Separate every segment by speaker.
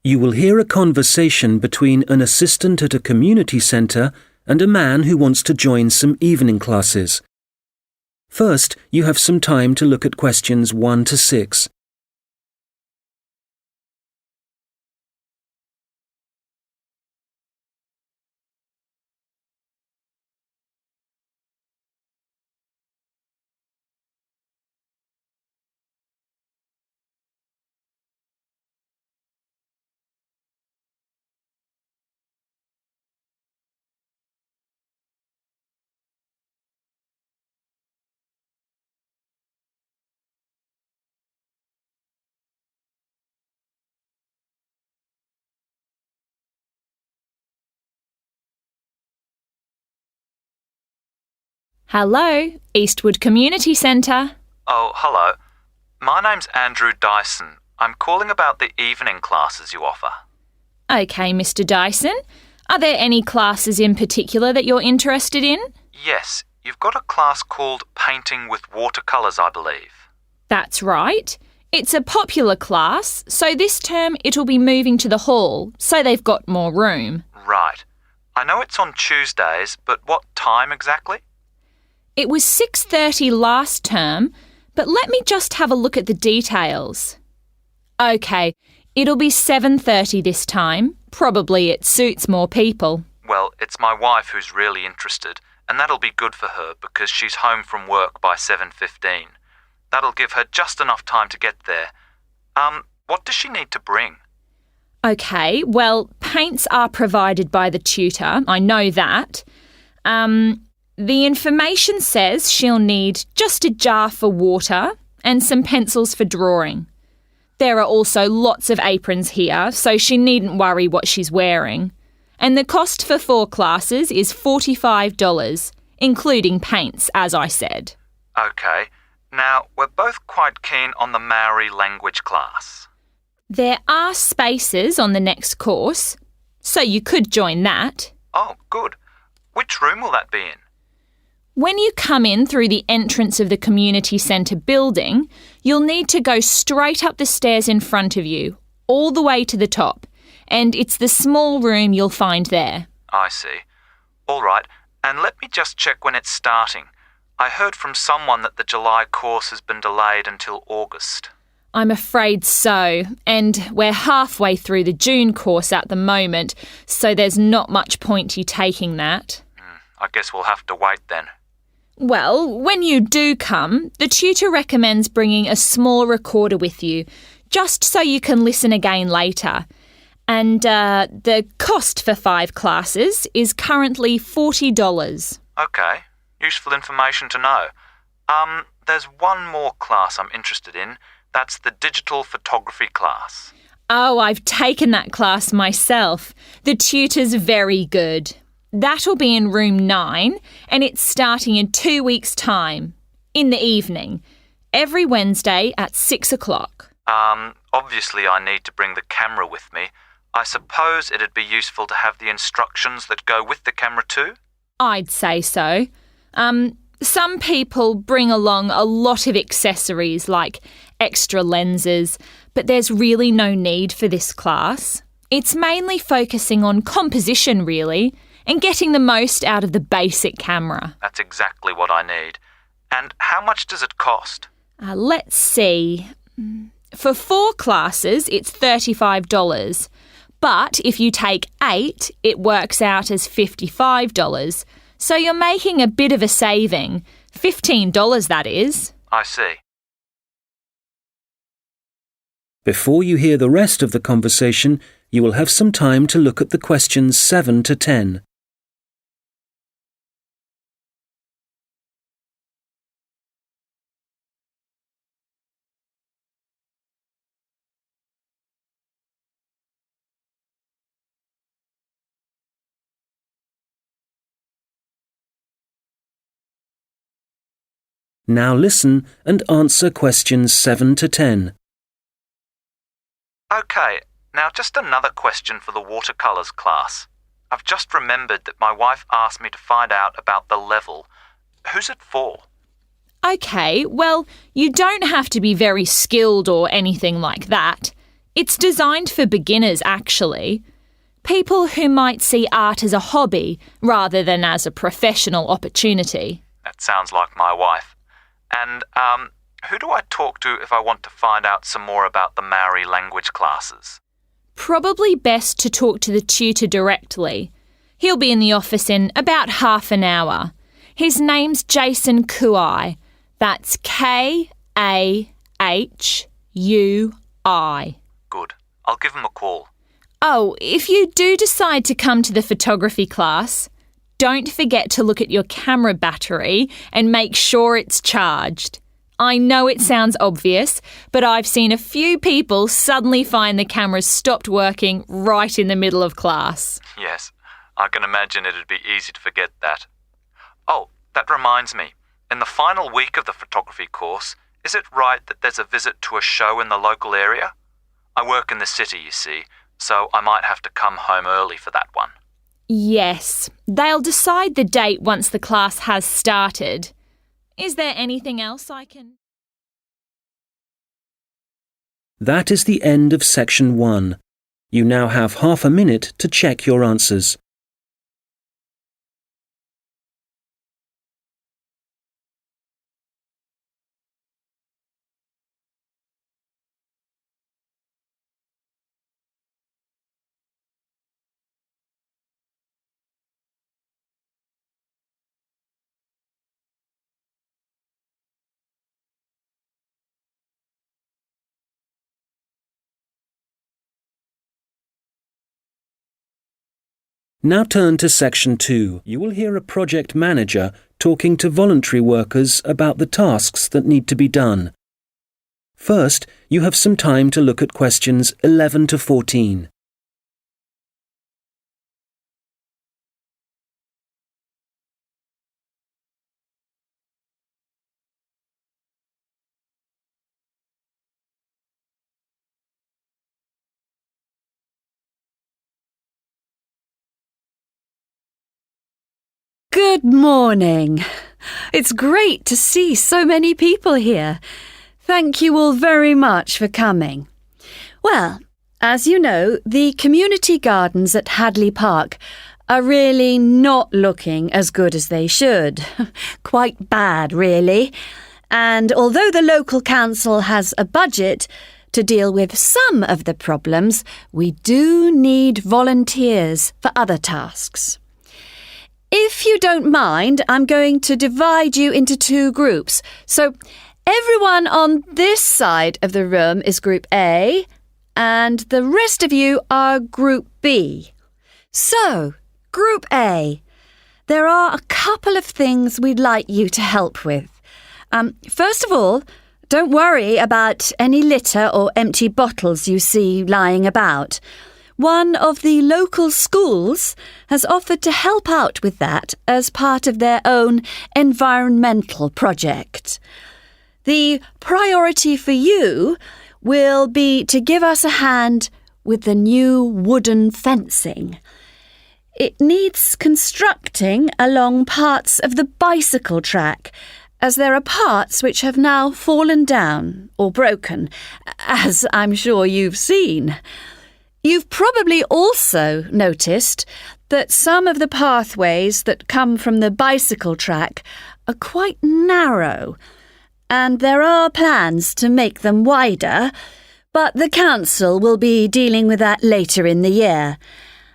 Speaker 1: You will hear a conversation between an assistant at a community centre and a man who wants to join some evening classes. First, you have some time to look at questions 1 to 6.
Speaker 2: Hello, Eastwood Community Centre.
Speaker 3: Oh, hello. My name's Andrew Dyson. I'm calling about the evening classes you offer.
Speaker 2: OK, Mr Dyson. Are there any classes in particular that you're interested in?
Speaker 3: Yes, you've got a class called Painting with Watercolours, I believe.
Speaker 2: That's right. It's a popular class, so this term it'll be moving to the hall, so they've got more room.
Speaker 3: Right. I know it's on Tuesdays, but what time exactly?
Speaker 2: It was 6:30 last term, but let me just have a look at the details. OK, it'll be 7:30 this time. Probably it suits more people.
Speaker 3: Well, it's my wife who's really interested, and that'll be good for her because she's home from work by 7:15. That'll give her just enough time to get there. What does she need to bring?
Speaker 2: OK, well, paints are provided by the tutor, I know that. The information says she'll need just a jar for water and some pencils for drawing. There are also lots of aprons here, so she needn't worry what she's wearing. And the cost for 4 classes is $45, including paints, as I said.
Speaker 3: OK. Now, we're both quite keen on the Maori language class.
Speaker 2: There are spaces on the next course, so you could join that.
Speaker 3: Oh, good. Which room will that be in?
Speaker 2: When you come in through the entrance of the community centre building, you'll need to go straight up the stairs in front of you, all the way to the top, and it's the small room you'll find there.
Speaker 3: I see. All right, and let me just check when it's starting. I heard from someone that the July course has been delayed until August.
Speaker 2: I'm afraid so, and we're halfway through the June course at the moment, so there's not much point you taking that.
Speaker 3: I guess we'll have to wait then.
Speaker 2: Well, when you do come, the tutor recommends bringing a small recorder with you, just so you can listen again later. And the cost for 5 classes is currently $40.
Speaker 3: OK, useful information to know. There's one more class I'm interested in. That's the digital photography class.
Speaker 2: Oh, I've taken that class myself. The tutor's very good. That'll be in room 9, and it's starting in 2 weeks' time, in the evening, every Wednesday at 6 o'clock.
Speaker 3: Obviously I need to bring the camera with me. I suppose it'd be useful to have the instructions that go with the camera too?
Speaker 2: I'd say so. Some people bring along a lot of accessories like extra lenses, but there's really no need for this class. It's mainly focusing on composition, really, and getting the most out of the basic camera.
Speaker 3: That's exactly what I need. And how much does it cost?
Speaker 2: Let's see. For 4 classes, it's $35. But if you take 8, it works out as $55. So you're making a bit of a saving. $15, that is.
Speaker 3: I see.
Speaker 1: Before you hear the rest of the conversation, you will have some time to look at the questions 7 to 10. Now listen and answer questions 7 to 10.
Speaker 3: OK, now just another question for the watercolours class. I've just remembered that my wife asked me to find out about the level. Who's it for?
Speaker 2: OK, well, you don't have to be very skilled or anything like that. It's designed for beginners, actually. People who might see art as a hobby rather than as a professional opportunity.
Speaker 3: That sounds like my wife. And, who do I talk to if I want to find out some more about the Maori language classes?
Speaker 2: Probably best to talk to the tutor directly. He'll be in the office in about half an hour. His name's Jason Kuai. That's Kahui.
Speaker 3: Good. I'll give him a call.
Speaker 2: Oh, if you do decide to come to the photography class, don't forget to look at your camera battery and make sure it's charged. I know it sounds obvious, but I've seen a few people suddenly find the cameras stopped working right in the middle of class.
Speaker 3: Yes, I can imagine it'd be easy to forget that. Oh, that reminds me. In the final week of the photography course, is it right that there's a visit to a show in the local area? I work in the city, you see, so I might have to come home early for that one.
Speaker 2: Yes, they'll decide the date once the class has started. Is there anything else I can...
Speaker 1: That is the end of section 1. You now have half a minute to check your answers. Now turn to section 2. You will hear a project manager talking to voluntary workers about the tasks that need to be done. First, you have some time to look at questions 11 to 14.
Speaker 4: Good morning. It's great to see so many people here. Thank you all very much for coming. Well, as you know, the community gardens at Hadley Park are really not looking as good as they should. Quite bad, really. And although the local council has a budget to deal with some of the problems, we do need volunteers for other tasks. If you don't mind, I'm going to divide you into 2 groups. So everyone on this side of the room is Group A, and the rest of you are Group B. So, Group A, there are a couple of things we'd like you to help with. First of all, don't worry about any litter or empty bottles you see lying about. One of the local schools has offered to help out with that as part of their own environmental project. The priority for you will be to give us a hand with the new wooden fencing. It needs constructing along parts of the bicycle track, as there are parts which have now fallen down or broken, as I'm sure you've seen. You've probably also noticed that some of the pathways that come from the bicycle track are quite narrow, and there are plans to make them wider, but the council will be dealing with that later in the year.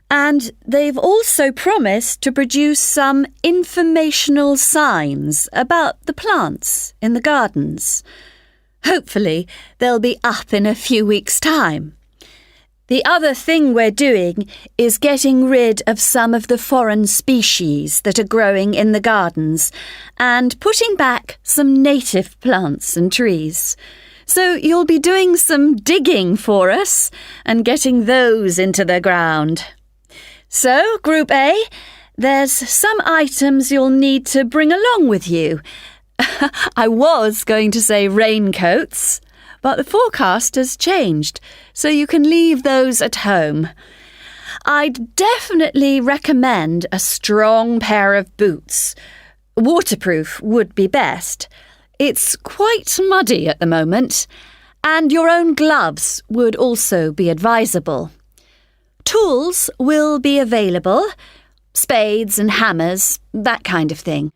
Speaker 4: And they've also promised to produce some informational signs about the plants in the gardens. Hopefully, they'll be up in a few weeks' time. The other thing we're doing is getting rid of some of the foreign species that are growing in the gardens and putting back some native plants and trees. So you'll be doing some digging for us and getting those into the ground. So, Group A, there's some items you'll need to bring along with you. I was going to say raincoats, but the forecast has changed, so you can leave those at home. I'd definitely recommend a strong pair of boots. Waterproof would be best. It's quite muddy at the moment. And your own gloves would also be advisable. Tools will be available, spades and hammers, that kind of thing.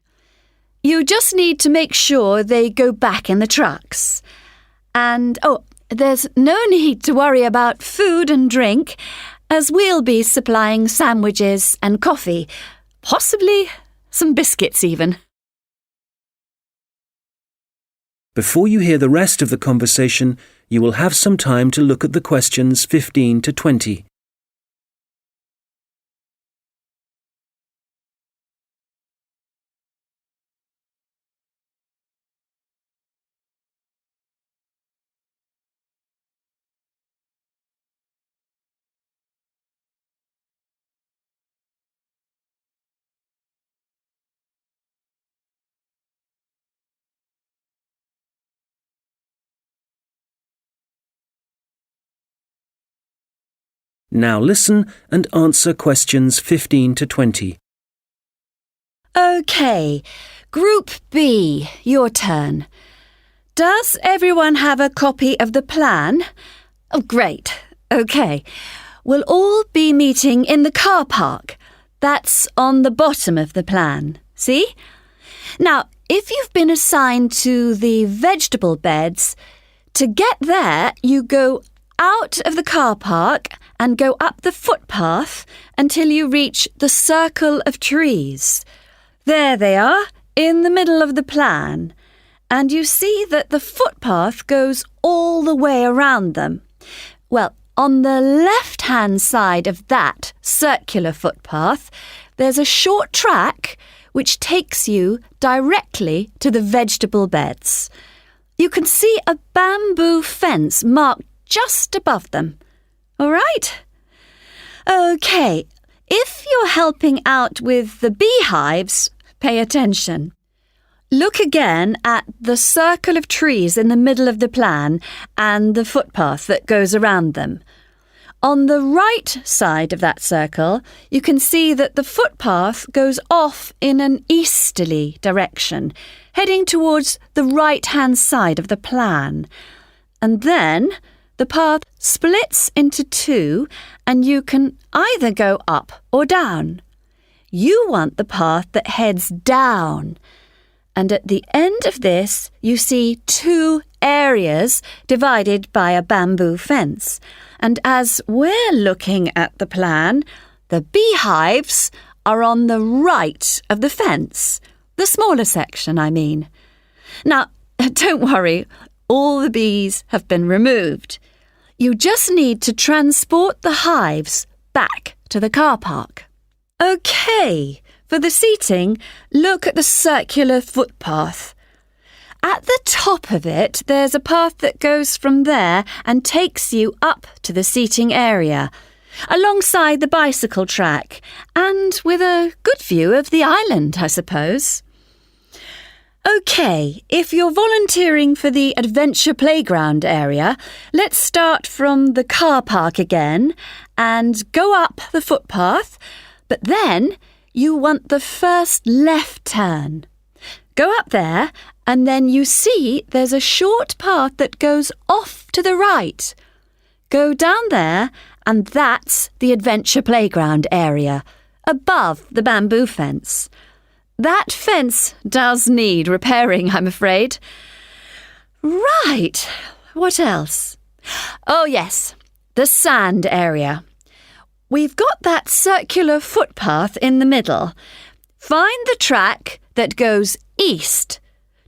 Speaker 4: You just need to make sure they go back in the trucks. And, there's no need to worry about food and drink, as we'll be supplying sandwiches and coffee, possibly some biscuits even.
Speaker 1: Before you hear the rest of the conversation, you will have some time to look at the questions 15 to 20. Now listen and answer questions 15 to 20.
Speaker 4: OK, Group B, your turn. Does everyone have a copy of the plan? Oh, great. OK. We'll all be meeting in the car park. That's on the bottom of the plan. See? Now, if you've been assigned to the vegetable beds, to get there, you go out of the car park and go up the footpath until you reach the circle of trees. There they are, in the middle of the plan. And you see that the footpath goes all the way around them. Well, on the left-hand side of that circular footpath, there's a short track which takes you directly to the vegetable beds. You can see a bamboo fence marked just above them. All right? OK, if you're helping out with the beehives, pay attention. Look again at the circle of trees in the middle of the plan and the footpath that goes around them. On the right side of that circle, you can see that the footpath goes off in an easterly direction, heading towards the right-hand side of the plan. And then the path splits into two, and you can either go up or down. You want the path that heads down. And at the end of this, you see two areas divided by a bamboo fence. And as we're looking at the plan, the beehives are on the right of the fence. The smaller section, I mean. Now, don't worry, all the bees have been removed. You just need to transport the hives back to the car park. OK, for the seating, look at the circular footpath. At the top of it, there's a path that goes from there and takes you up to the seating area, alongside the bicycle track, and with a good view of the island, I suppose. OK, if you're volunteering for the adventure playground area, let's start from the car park again and go up the footpath, but then you want the first left turn. Go up there and then you see there's a short path that goes off to the right. Go down there and that's the adventure playground area, above the bamboo fence. That fence does need repairing, I'm afraid. Right, what else? Oh yes, the sand area. We've got that circular footpath in the middle. Find the track that goes east,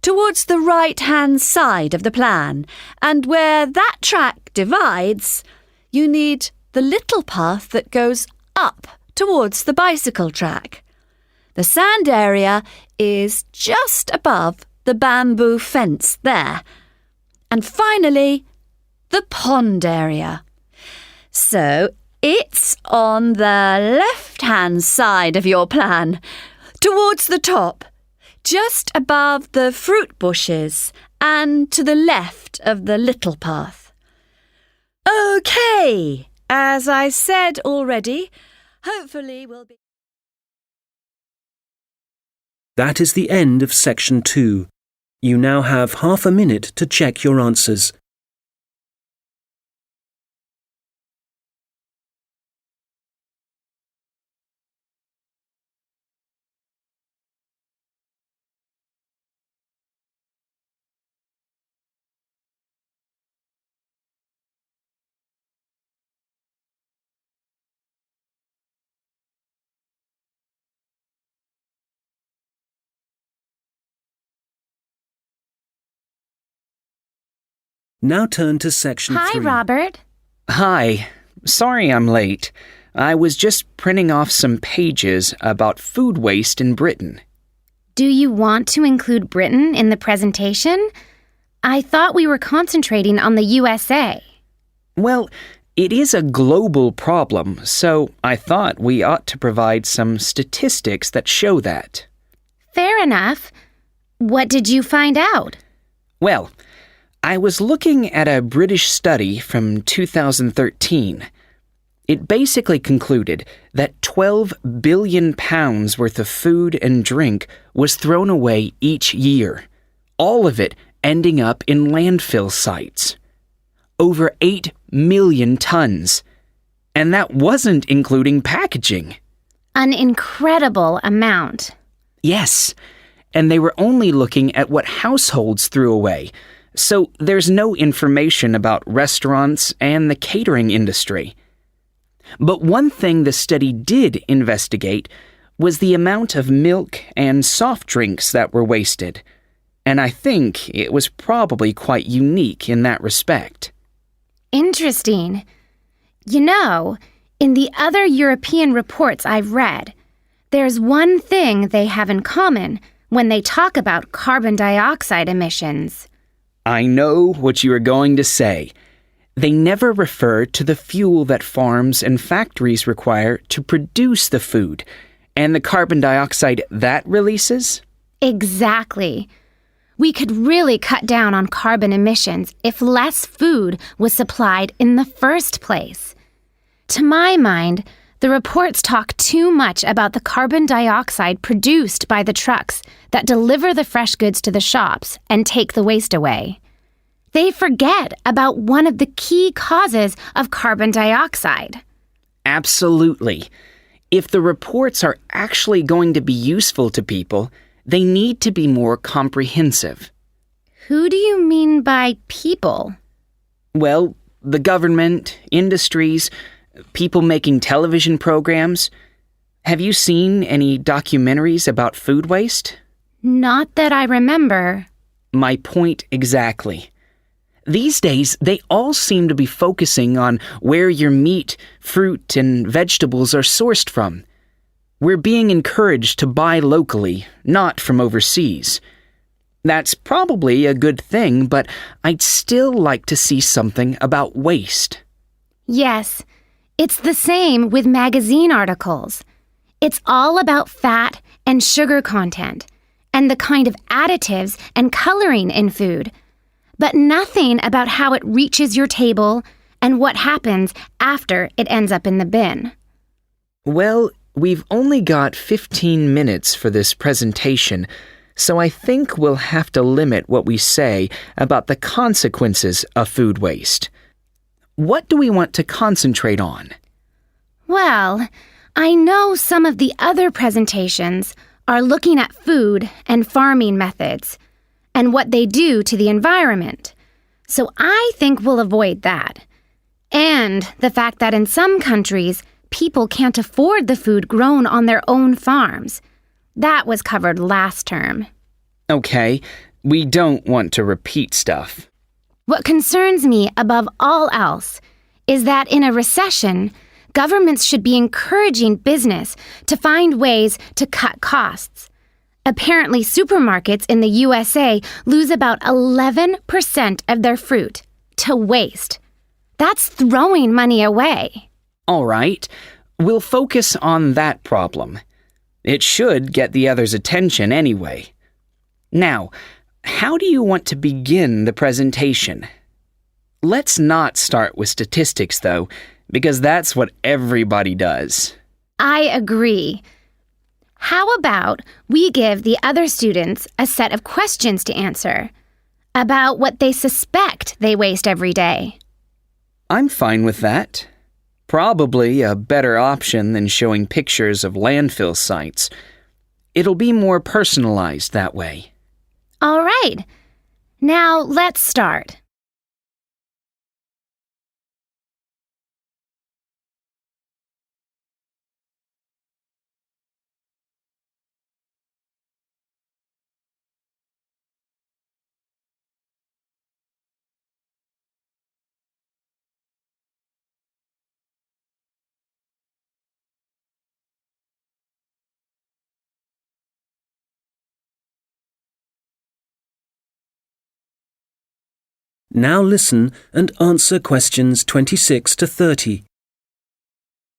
Speaker 4: towards the right-hand side of the plan, and where that track divides, you need the little path that goes up towards the bicycle track. The sand area is just above the bamboo fence there. And finally, the pond area. So it's on the left-hand side of your plan, towards the top, just above the fruit bushes and to the left of the little path. OK, as I said already, hopefully we'll be...
Speaker 1: That is the end of section 2. You now have half a minute to check your answers. Now turn to section 3.
Speaker 2: Hi, Robert.
Speaker 5: Hi. Sorry I'm late. I was just printing off some pages about food waste in Britain.
Speaker 6: Do you want to include Britain in the presentation? I thought we were concentrating on the USA.
Speaker 5: Well, it is a global problem, so I thought we ought to provide some statistics that show that.
Speaker 6: Fair enough. What did you find out?
Speaker 5: Well, I was looking at a British study from 2013. It basically concluded that 12 billion pounds worth of food and drink was thrown away each year, all of it ending up in landfill sites. Over 8 million tons. And that wasn't including packaging.
Speaker 6: An incredible amount.
Speaker 5: Yes, and they were only looking at what households threw away, so there's no information about restaurants and the catering industry. But one thing the study did investigate was the amount of milk and soft drinks that were wasted, and I think it was probably quite unique in that respect.
Speaker 6: Interesting. You know, in the other European reports I've read, there's one thing they have in common when they talk about carbon dioxide emissions.
Speaker 5: I know what you are going to say. They never refer to the fuel that farms and factories require to produce the food, and the carbon dioxide that releases?
Speaker 6: Exactly. We could really cut down on carbon emissions if less food was supplied in the first place. To my mind, the reports talk too much about the carbon dioxide produced by the trucks that deliver the fresh goods to the shops and take the waste away. They forget about one of the key causes of carbon dioxide.
Speaker 5: Absolutely. If the reports are actually going to be useful to people, they need to be more comprehensive.
Speaker 6: Who do you mean by people?
Speaker 5: Well, the government, industries, people making television programs. Have you seen any documentaries about food waste?
Speaker 6: Not that I remember.
Speaker 5: My point exactly. These days, they all seem to be focusing on where your meat, fruit, and vegetables are sourced from. We're being encouraged to buy locally, not from overseas. That's probably a good thing, but I'd still like to see something about waste.
Speaker 6: Yes, it's the same with magazine articles. It's all about fat and sugar content, and the kind of additives and coloring in food, but nothing about how it reaches your table and what happens after it ends up in the bin.
Speaker 5: Well, we've only got 15 minutes for this presentation, so I think we'll have to limit what we say about the consequences of food waste. What do we want to concentrate on?
Speaker 6: Well, I know some of the other presentations are looking at food and farming methods and what they do to the environment, so I think we'll avoid that. And the fact that in some countries, people can't afford the food grown on their own farms. That was covered last term.
Speaker 5: Okay, we don't want to repeat stuff.
Speaker 6: What concerns me above all else is that in a recession, governments should be encouraging business to find ways to cut costs. Apparently, supermarkets in the USA lose about 11% of their fruit to waste. That's throwing money away.
Speaker 5: All right, we'll focus on that problem. It should get the others' attention anyway. Now, how do you want to begin the presentation? Let's not start with statistics, though, because that's what everybody does.
Speaker 6: I agree. How about we give the other students a set of questions to answer about what they suspect they waste every day?
Speaker 5: I'm fine with that. Probably a better option than showing pictures of landfill sites. It'll be more personalized that way.
Speaker 6: All right. Now let's start.
Speaker 1: Now listen and answer questions 26 to 30.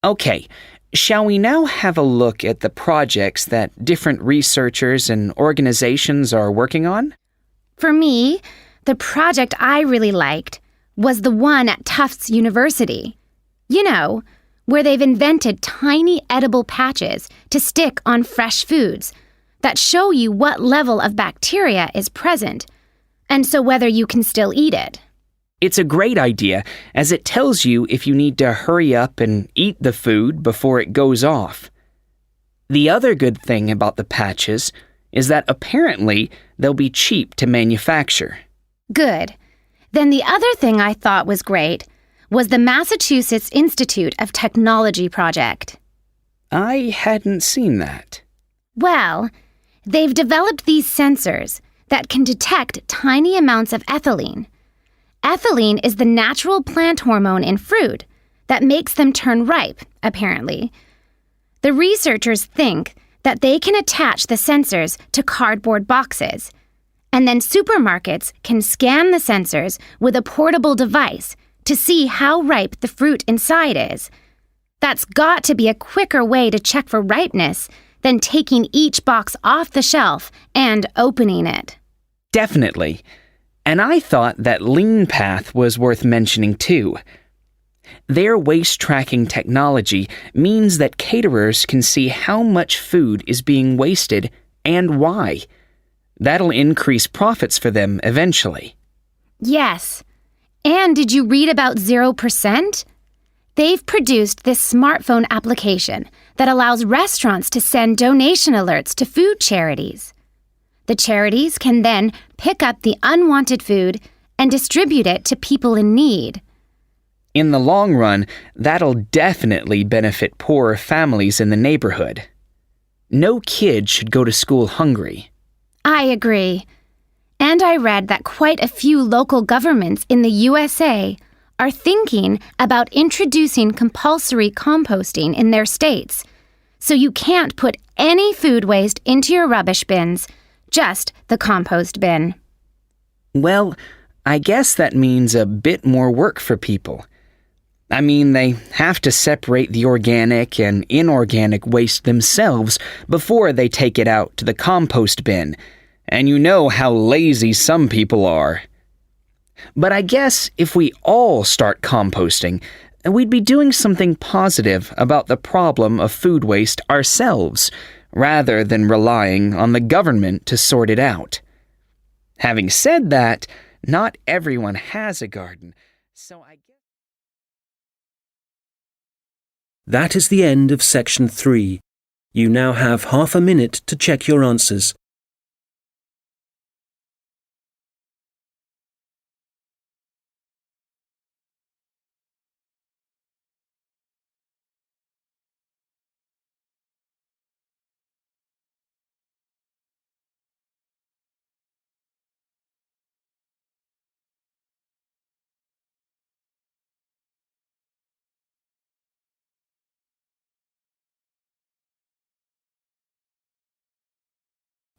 Speaker 5: Okay, shall we now have a look at the projects that different researchers and organizations are working on?
Speaker 6: For me, the project I really liked was the one at Tufts University. You know, where they've invented tiny edible patches to stick on fresh foods that show you what level of bacteria is present, and so whether you can still eat it.
Speaker 5: It's a great idea, as it tells you if you need to hurry up and eat the food before it goes off. The other good thing about the patches is that apparently they'll be cheap to manufacture.
Speaker 6: Good. Then the other thing I thought was great was the Massachusetts Institute of Technology project.
Speaker 5: I hadn't seen that.
Speaker 6: Well, they've developed these sensors that can detect tiny amounts of ethylene. Ethylene is the natural plant hormone in fruit that makes them turn ripe, apparently. The researchers think that they can attach the sensors to cardboard boxes, and then supermarkets can scan the sensors with a portable device to see how ripe the fruit inside is. That's got to be a quicker way to check for ripeness than taking each box off the shelf and opening it.
Speaker 5: Definitely. And I thought that Lean Path was worth mentioning too. Their waste tracking technology means that caterers can see how much food is being wasted and why. That'll increase profits for them eventually.
Speaker 6: Yes. And did you read about 0%? They've produced this smartphone application that allows restaurants to send donation alerts to food charities. The charities can then pick up the unwanted food and distribute it to people in need.
Speaker 5: In the long run, that'll definitely benefit poorer families in the neighborhood. No kid should go to school hungry.
Speaker 6: I agree. And I read that quite a few local governments in the USA are thinking about introducing compulsory composting in their states. So you can't put any food waste into your rubbish bins, just the compost bin.
Speaker 5: Well, I guess that means a bit more work for people. I mean, they have to separate the organic and inorganic waste themselves before they take it out to the compost bin, and you know how lazy some people are. But I guess if we all start composting, we'd be doing something positive about the problem of food waste ourselves, rather than relying on the government to sort it out. Having said that, not everyone has a garden, so I guess...
Speaker 1: That is the end of section 3. You now have half a minute to check your answers.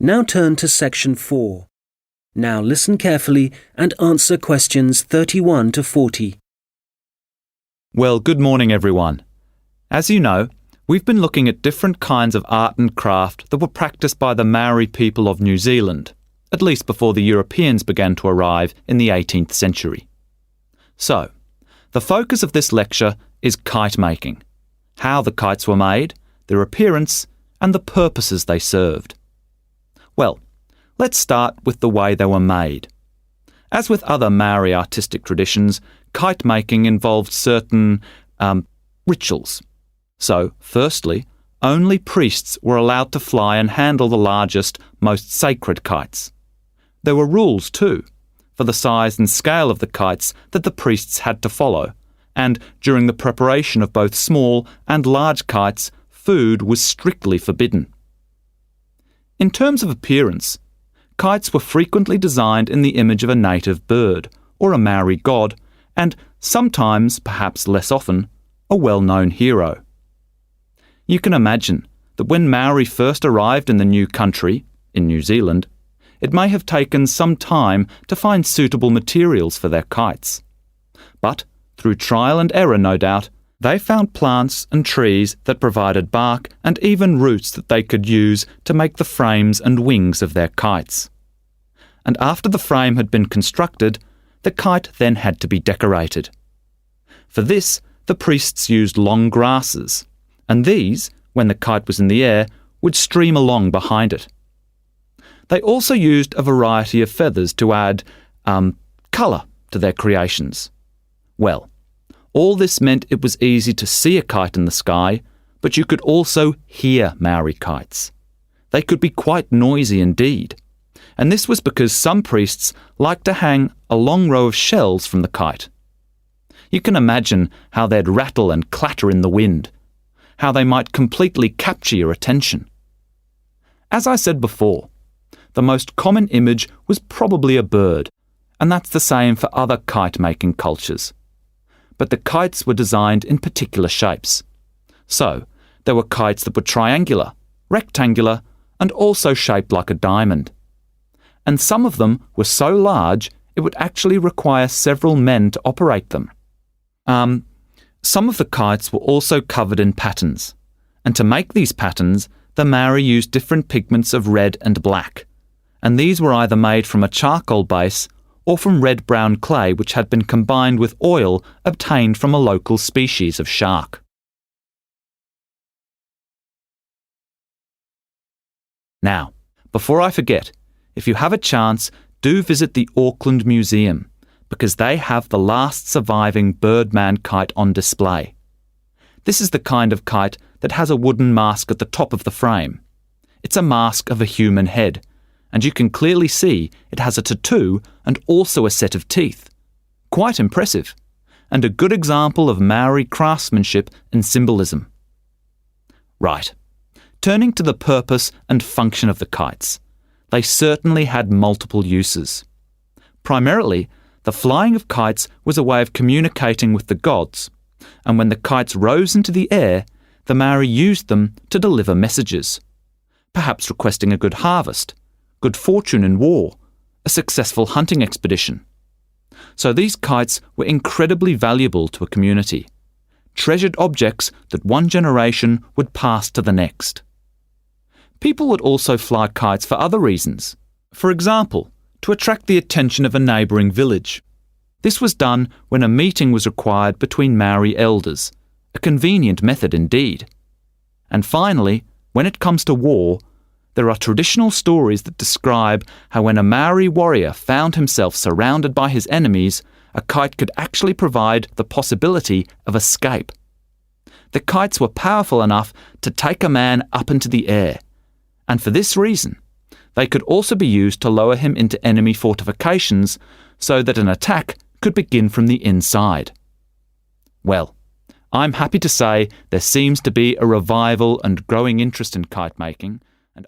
Speaker 1: Now turn to section 4. Now listen carefully and answer questions 31 to 40.
Speaker 3: Well, good morning, everyone. As you know, we've been looking at different kinds of art and craft that were practiced by the Maori people of New Zealand, at least before the Europeans began to arrive in the 18th century. So, the focus of this lecture is kite making, how the kites were made, their appearance, and the purposes they served. Well, let's start with the way they were made. As with other Maori artistic traditions, kite making involved certain rituals. So, firstly, only priests were allowed to fly and handle the largest, most sacred kites. There were rules too, for the size and scale of the kites that the priests had to follow, and during the preparation of both small and large kites, food was strictly forbidden. In terms of appearance, kites were frequently designed in the image of a native bird, or a Maori god, and sometimes, perhaps less often, a well-known hero. You can imagine that when Maori first arrived in the new country, in New Zealand, it may have taken some time to find suitable materials for their kites. But, through trial and error no doubt, they found plants and trees that provided bark and even roots that they could use to make the frames and wings of their kites. And after the frame had been constructed, the kite then had to be decorated. For this, the priests used long grasses, and these, when the kite was in the air, would stream along behind it. They also used a variety of feathers to add colour to their creations. Well, all this meant it was easy to see a kite in the sky, but you could also hear Maori kites. They could be quite noisy indeed, and this was because some priests liked to hang a long row of shells from the kite. You can imagine how they'd rattle and clatter in the wind, how they might completely capture your attention. As I said before, the most common image was probably a bird, and that's the same for other kite-making cultures. But the kites were designed in particular shapes. So, there were kites that were triangular, rectangular, and also shaped like a diamond. And some of them were so large it would actually require several men to operate them. Some of the kites were also covered in patterns, and to make these patterns, the Maori used different pigments of red and black, and these were either made from a charcoal base or from red-brown clay which had been combined with oil obtained from a local species of shark. Now, before I forget, if you have a chance, do visit the Auckland Museum, because they have the last surviving Birdman Kite on display. This is the kind of kite that has a wooden mask at the top of the frame. It's a mask of a human head, and you can clearly see it has a tattoo and also a set of teeth. Quite impressive, and a good example of Maori craftsmanship and symbolism. Right, turning to the purpose and function of the kites. They certainly had multiple uses. Primarily, the flying of kites was a way of communicating with the gods, and when the kites rose into the air, the Maori used them to deliver messages, perhaps requesting a good harvest, good fortune in war, a successful hunting expedition. So these kites were incredibly valuable to a community, treasured objects that one generation would pass to the next. People would also fly kites for other reasons. For example, to attract the attention of a neighbouring village. This was done when a meeting was required between Maori elders, a convenient method indeed. And finally, when it comes to war, there are traditional stories that describe how when a Maori warrior found himself surrounded by his enemies, a kite could actually provide the possibility of escape. The kites were powerful enough to take a man up into the air, and for this reason, they could also be used to lower him into enemy fortifications so that an attack could begin from the inside. Well, I'm happy to say there seems to be a revival and growing interest in kite making, and